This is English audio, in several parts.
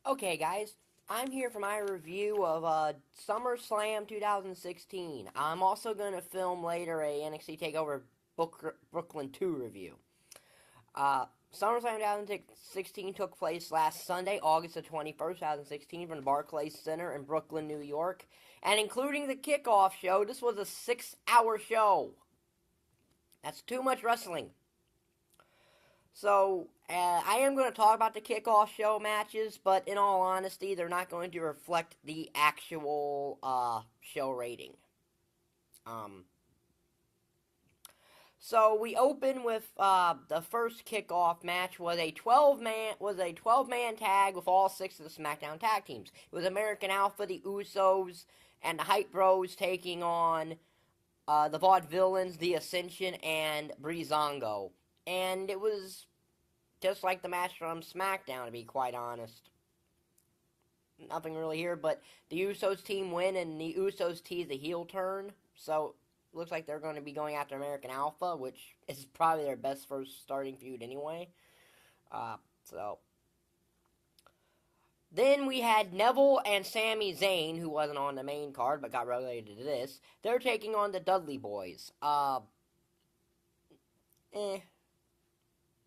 Okay, guys, I'm here for my review of SummerSlam 2016. I'm also going to film later a NXT TakeOver Brooklyn 2 review. Uh, SummerSlam 2016 took place last Sunday, August the 21st, 2016, from the Barclays Center in Brooklyn, New York. And including the kickoff show, this was a 6-hour show. That's too much wrestling. So, I am going to talk about the kickoff show matches, but in all honesty, they're not going to reflect the actual show rating. So we open with the first kickoff match was a 12-man tag with all 6 of the SmackDown tag teams. It was American Alpha, the Usos, and the Hype Bros taking on the Vaudevillains, the Ascension, and Breezango. And it was just like the match from SmackDown, to be quite honest. Nothing really here, but the Usos team win, and the Usos tease a heel turn. So, looks like they're going to be going after American Alpha, which is probably their best first starting feud anyway. Then we had Neville and Sami Zayn, who wasn't on the main card, but got relegated to this. They're taking on the Dudley Boys.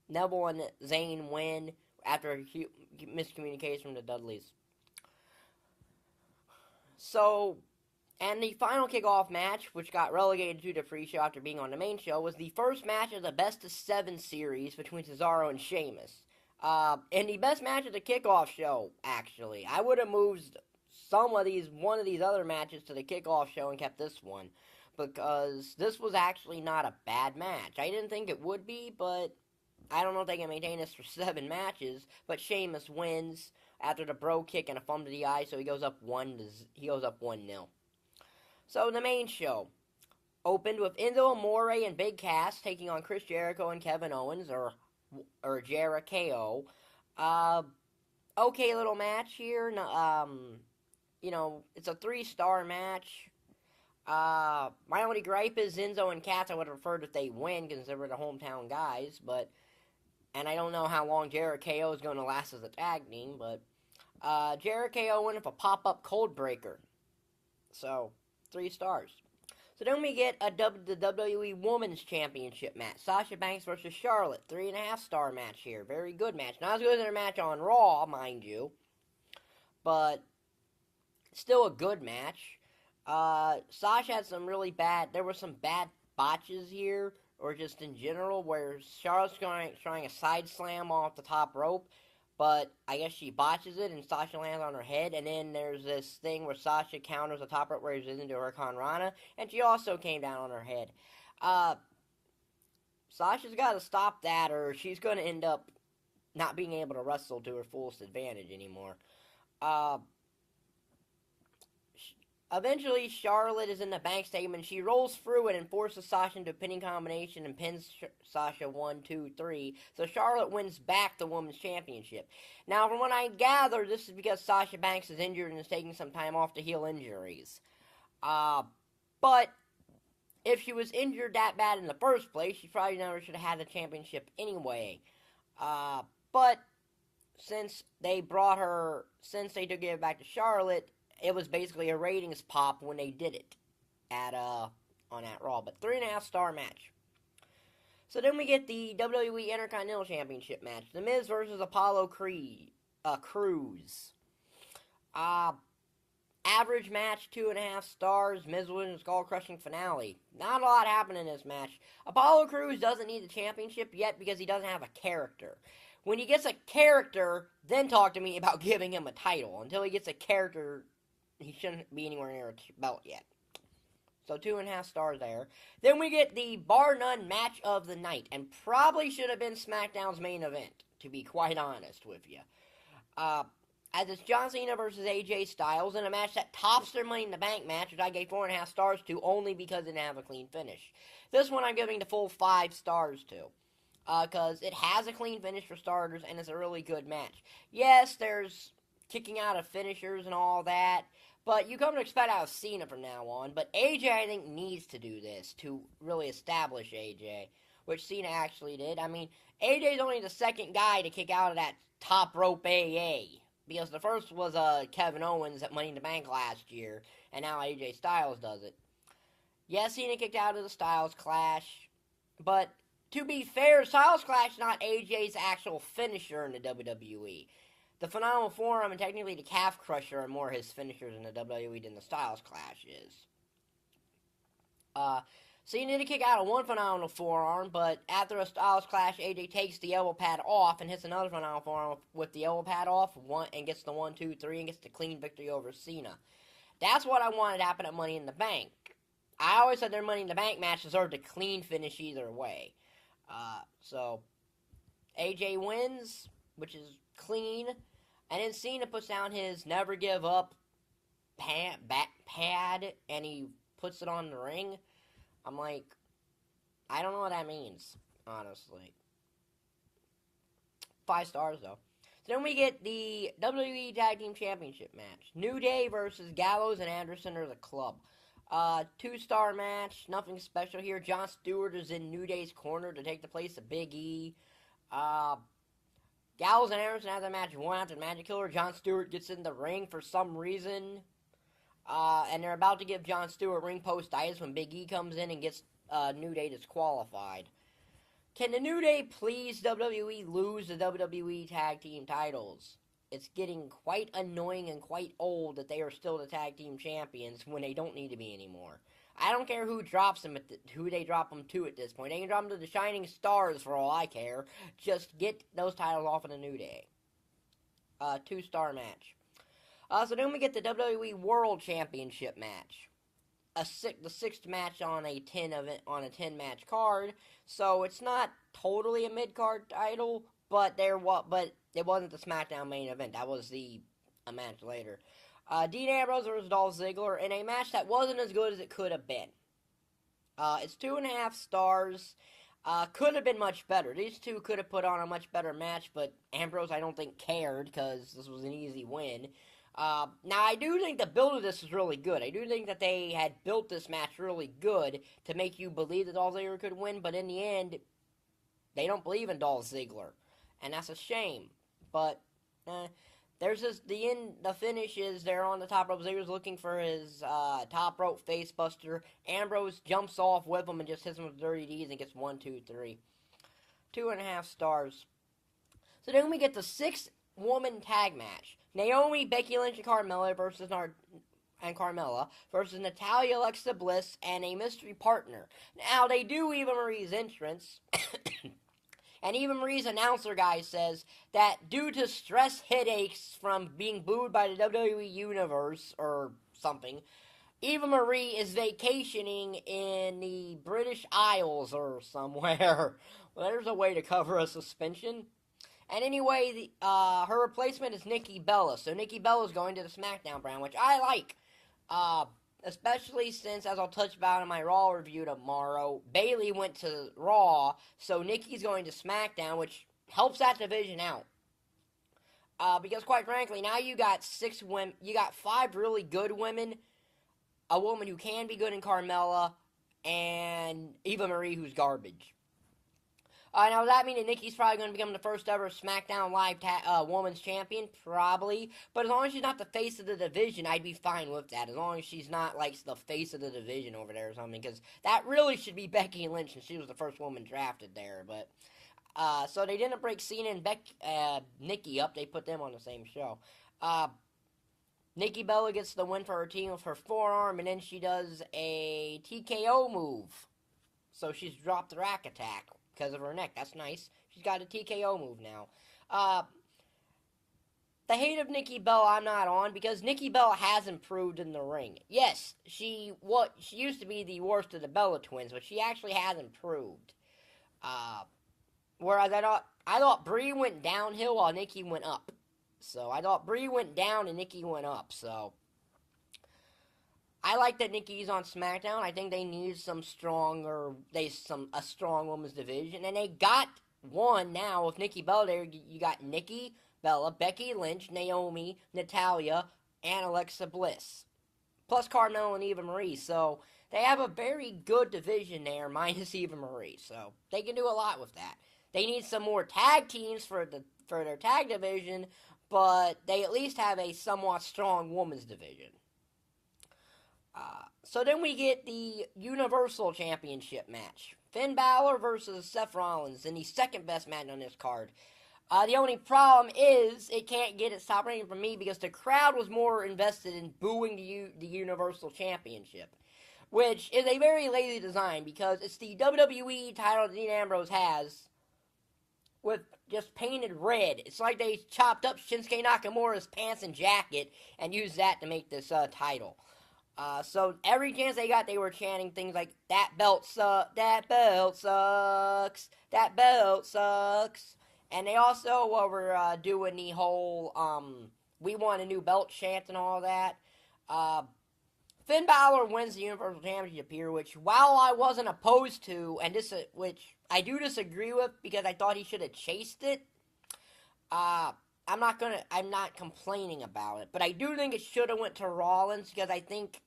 Neville and Zayn win after a miscommunication from the Dudleys. So, and the final kickoff match, which got relegated to the pre-show after being on the main show, was the first match of the best-of-7 series between Cesaro and Sheamus. And the best match of the kickoff show, actually. I would have moved one of these other matches to the kickoff show and kept this one, because this was actually not a bad match. I didn't think it would be, but I don't know if they can maintain this for 7 matches, but Sheamus wins after the bro kick and a thumb to the eye, so he goes up 1-0. So the main show opened with Enzo, Amore, and Big Cass taking on Chris Jericho and Kevin Owens, or Jericho. Okay little match here. It's a 3-star match. My only gripe is Enzo and Cass. I would have preferred if they win because they were the hometown guys, and I don't know how long Jericho is going to last as a tag team, but Jericho went with a pop-up cold breaker. So, 3 stars. So then we get the WWE Women's Championship match. Sasha Banks versus Charlotte. 3.5-star match here. Very good match. Not as good as their match on Raw, mind you, but still a good match. Sasha had there were some bad botches here, or just in general, where Charlotte's trying a side slam off the top rope, but I guess she botches it, and Sasha lands on her head, and then there's this thing where Sasha counters the top rope where she's into her Rana, and she also came down on her head. Sasha's got to stop that, or she's going to end up not being able to wrestle to her fullest advantage anymore. Eventually, Charlotte is in the bank statement. She rolls through it and forces Sasha into a pinning combination and pins Sasha 1, 2, 3. So Charlotte wins back the Women's Championship. Now, from what I gather, this is because Sasha Banks is injured and is taking some time off to heal injuries. But if she was injured that bad in the first place, she probably never should have had the championship anyway. But since they took it back to Charlotte, it was basically a ratings pop when they did it on that Raw. But 3.5-star match. So then we get the WWE Intercontinental Championship match. The Miz versus Apollo Crews. Average match, 2.5 stars. Miz wins skull-crushing finale. Not a lot happened in this match. Apollo Crews doesn't need the championship yet because he doesn't have a character. When he gets a character, then talk to me about giving him a title. Until he gets a character, he shouldn't be anywhere near a belt yet. So 2.5 stars there. Then we get the bar none match of the night. And probably should have been SmackDown's main event, to be quite honest with you. As it's John Cena versus AJ Styles in a match that tops their Money in the Bank match, which I gave 4.5 stars to only because it didn't have a clean finish. This one I'm giving the full 5 stars to. Because it has a clean finish for starters, and it's a really good match. Yes, there's kicking out of finishers and all that, but you come to expect out of Cena from now on. But AJ, I think, needs to do this to really establish AJ, which Cena actually did. I mean, AJ's only the second guy to kick out of that top rope AA. Because the first was Kevin Owens at Money in the Bank last year, and now AJ Styles does it. Yes, Cena kicked out of the Styles Clash, but to be fair, Styles Clash is not AJ's actual finisher in the WWE. The Phenomenal Forearm and technically the Calf Crusher are more his finishers in the WWE than the Styles Clash is. Cena did kick out of one Phenomenal Forearm, but after a Styles Clash, AJ takes the elbow pad off and hits another Phenomenal Forearm with the elbow pad off, and gets the 1, 2, 3, and gets the clean victory over Cena. That's what I wanted to happen at Money in the Bank. I always said their Money in the Bank match deserved a clean finish either way. So, AJ wins, which is clean, and then Cena puts down his never give up pad, and he puts it on the ring. I'm like, I don't know what that means, honestly. 5 stars, though. So then we get the WWE Tag Team Championship match. New Day versus Gallows and Anderson or the Club. 2-star match, nothing special here. Jon Stewart is in New Day's corner to take the place of Big E. Gallows and Anderson have the match 1 after the Magic Killer. Jon Stewart gets in the ring for some reason. And they're about to give Jon Stewart ring post-itis when Big E comes in and gets New Day disqualified. Can the New Day please WWE lose the WWE Tag Team titles? It's getting quite annoying and quite old that they are still the Tag Team Champions when they don't need to be anymore. I don't care who drops them, who they drop them to at this point. They can drop them to the Shining Stars for all I care. Just get those titles off of the New Day. 2-star match. So then we get the WWE World Championship match. The 6th match on a 10-match card. So it's not totally a mid-card title, but it wasn't the SmackDown main event. That was a match later. Dean Ambrose versus Dolph Ziggler in a match that wasn't as good as it could have been. It's 2.5 stars. Could have been much better. These two could have put on a much better match, but Ambrose, I don't think, cared because this was an easy win. Now, I do think the build of this is really good. I do think that they had built this match really good to make you believe that Dolph Ziggler could win, but in the end, they don't believe in Dolph Ziggler, and that's a shame. But there's the finish is they're on the top rope. Ziggler's looking for his top rope face buster. Ambrose jumps off with him and just hits him with dirty D's and gets 1, 2, 3. 2.5 stars. So then we get the 6-woman tag match. Naomi, Becky Lynch, and Carmella versus Natalya, Alexa Bliss, and a mystery partner. Now, they do Eva Marie's entrance, and Eva Marie's announcer guy says that due to stress headaches from being booed by the WWE Universe, or something, Eva Marie is vacationing in the British Isles or somewhere. Well, there's a way to cover a suspension. And anyway, her replacement is Nikki Bella. So Nikki Bella is going to the SmackDown brand, which I like. Especially since, as I'll touch about in my Raw review tomorrow, Bayley went to Raw, so Nikki's going to SmackDown, which helps that division out. Because quite frankly, now you got 6 women, you got 5 really good women, a woman who can be good in Carmella, and Eva Marie who's garbage. Now, does that mean that Nikki's probably going to become the first ever SmackDown Live Women's Champion? Probably. But as long as she's not the face of the division, I'd be fine with that. As long as she's not, like, the face of the division over there or something. Because that really should be Becky Lynch, and she was the first woman drafted there. But so they didn't break Cena and Nikki up. They put them on the same show. Nikki Bella gets the win for her team with her forearm, and then she does a TKO move. So she's dropped the rack attack because of her neck. That's nice. She's got a TKO move now. The hate of Nikki Bella I'm not on, because Nikki Bella has improved in the ring. Yes, she used to be the worst of the Bella twins, but she actually has improved. Whereas I thought Brie went downhill while Nikki went up. So I thought Brie went down and Nikki went up. So I like that Nikki's on SmackDown. I think they need a strong women's division, and they got one now with Nikki Bella there. You got Nikki Bella, Becky Lynch, Naomi, Natalya, and Alexa Bliss, plus Carmella and Eva Marie. So they have a very good division there, minus Eva Marie. So they can do a lot with that. They need some more tag teams for their tag division, but they at least have a somewhat strong women's division. So then we get the Universal Championship match. Finn Balor versus Seth Rollins in the second best match on this card. The only problem is it can't get its top rating from me because the crowd was more invested in booing the Universal Championship, which is a very lazy design because it's the WWE title that Dean Ambrose has with just painted red. It's like they chopped up Shinsuke Nakamura's pants and jacket and used that to make this title. So every chance they got, they were chanting things like, that belt sucks, that belt sucks, that belt sucks. And they also were doing the whole, we want a new belt chant and all that. Finn Balor wins the Universal Championship here, which, while I wasn't opposed to, and which I do disagree with because I thought he should have chased it, I'm not complaining about it. But I do think it should have went to Rollins because I think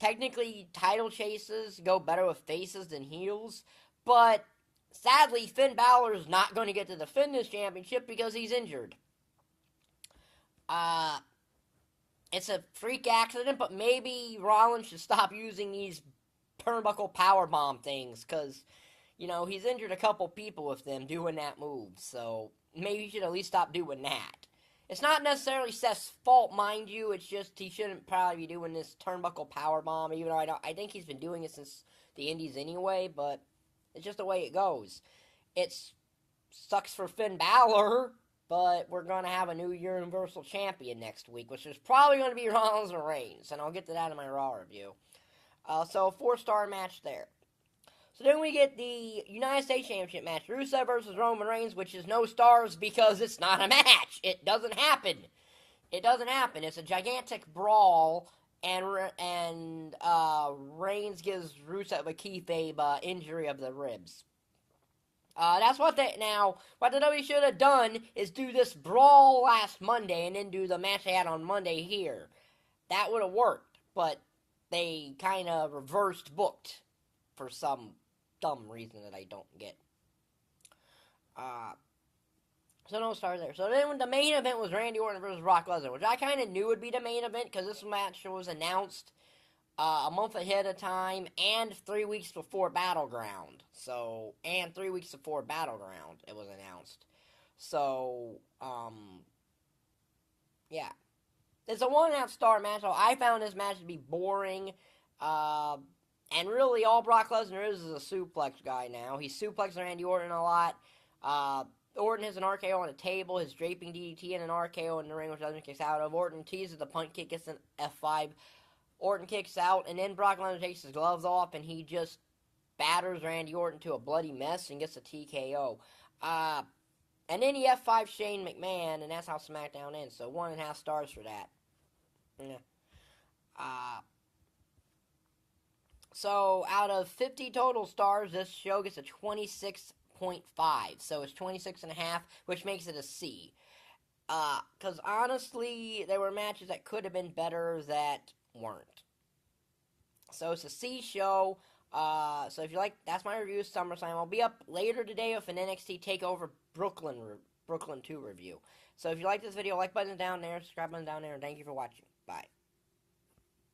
technically title chases go better with faces than heels. But sadly, Finn Balor is not going to get to defend this championship because he's injured. It's a freak accident, but maybe Rollins should stop using these turnbuckle powerbomb things, because, you know, he's injured a couple people with them doing that move, so maybe he should at least stop doing that. It's not necessarily Seth's fault, mind you, it's just he shouldn't probably be doing this turnbuckle powerbomb, even though I think he's been doing it since the Indies anyway, but it's just the way it goes. It sucks for Finn Balor, but we're going to have a new Universal Champion next week, which is probably going to be Rollins and Reigns, and I'll get to that in my Raw review. So a 4-star match there. So then we get the United States Championship match, Rusev versus Roman Reigns, which is no stars because it's not a match. It doesn't happen. It doesn't happen. It's a gigantic brawl, and Reigns gives Rusev a kayfabe injury of the ribs. That's what the WWE should have done is do this brawl last Monday and then do the match they had on Monday here. That would have worked, but they kind of reversed booked for some dumb reason that I don't get. So no stars there. So then the main event was Randy Orton versus Brock Lesnar, which I kind of knew would be the main event because this match was announced a month ahead of time and 3 weeks before Battleground. And 3 weeks before Battleground it was announced. So, yeah. It's a 1.5 star match, so I found this match to be boring. And really all Brock Lesnar is a suplex guy now. He's suplexing Randy Orton a lot. Orton has an RKO on the table, his draping DDT, and an RKO in the ring, which Lesnar kicks out of. Orton teases the punt kick, gets an F5. Orton kicks out, and then Brock Lesnar takes his gloves off, and he just batters Randy Orton to a bloody mess and gets a TKO. And then he F5 Shane McMahon, and that's how SmackDown ends. So 1.5 stars for that. Yeah. So out of 50 total stars, this show gets a 26.5. So it's 26.5, which makes it a C. Because honestly, there were matches that could have been better that weren't. So it's a C show. So if you like, that's my review of SummerSlam. I'll be up later today with an NXT TakeOver Brooklyn 2 review. So if you like this video, like button down there, subscribe button down there, and thank you for watching. Bye.